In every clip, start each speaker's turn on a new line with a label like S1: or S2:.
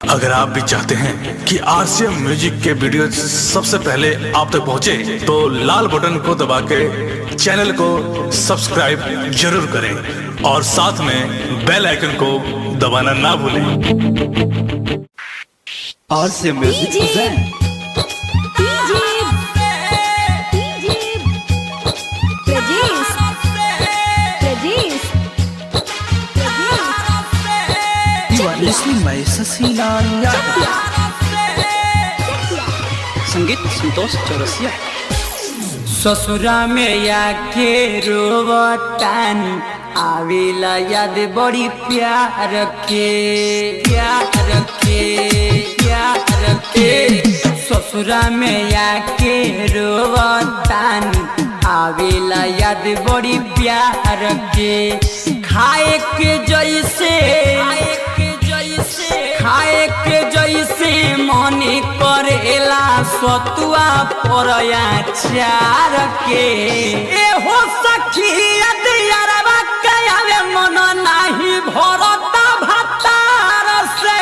S1: अगर आप भी चाहते हैं कि आरसीएम म्यूजिक के वीडियो सबसे पहले आप तक पहुंचे, तो लाल बटन को दबा के चैनल को सब्सक्राइब जरूर करें और साथ में बेल आइकन को दबाना ना भूलें।
S2: RCM music present You are listening by Sasilaal Yadav. संगीत संतोष चौरसिया।
S3: ससुरा में आके रोवतान आवेला याद बड़ी प्यार के ससुरा में आके रोवतान आवेला याद बड़ी प्यार के खाए के जैसे मन करेला सतुआ परया चार के ए हो सखिया दियारवा कयावे मन नाही भरता भतार से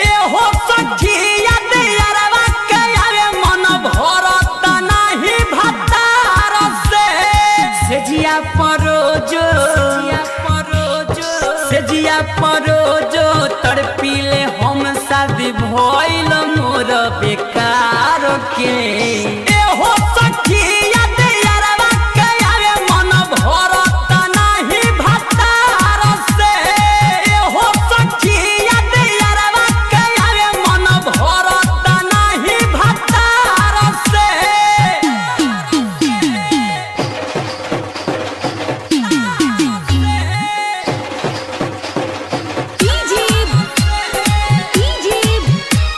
S3: ए हो सखिया दियारवा कयावे मन भरता नाही भतार से सेजिया परोजो तड़पीले हम शादी भइल मोर बेकार के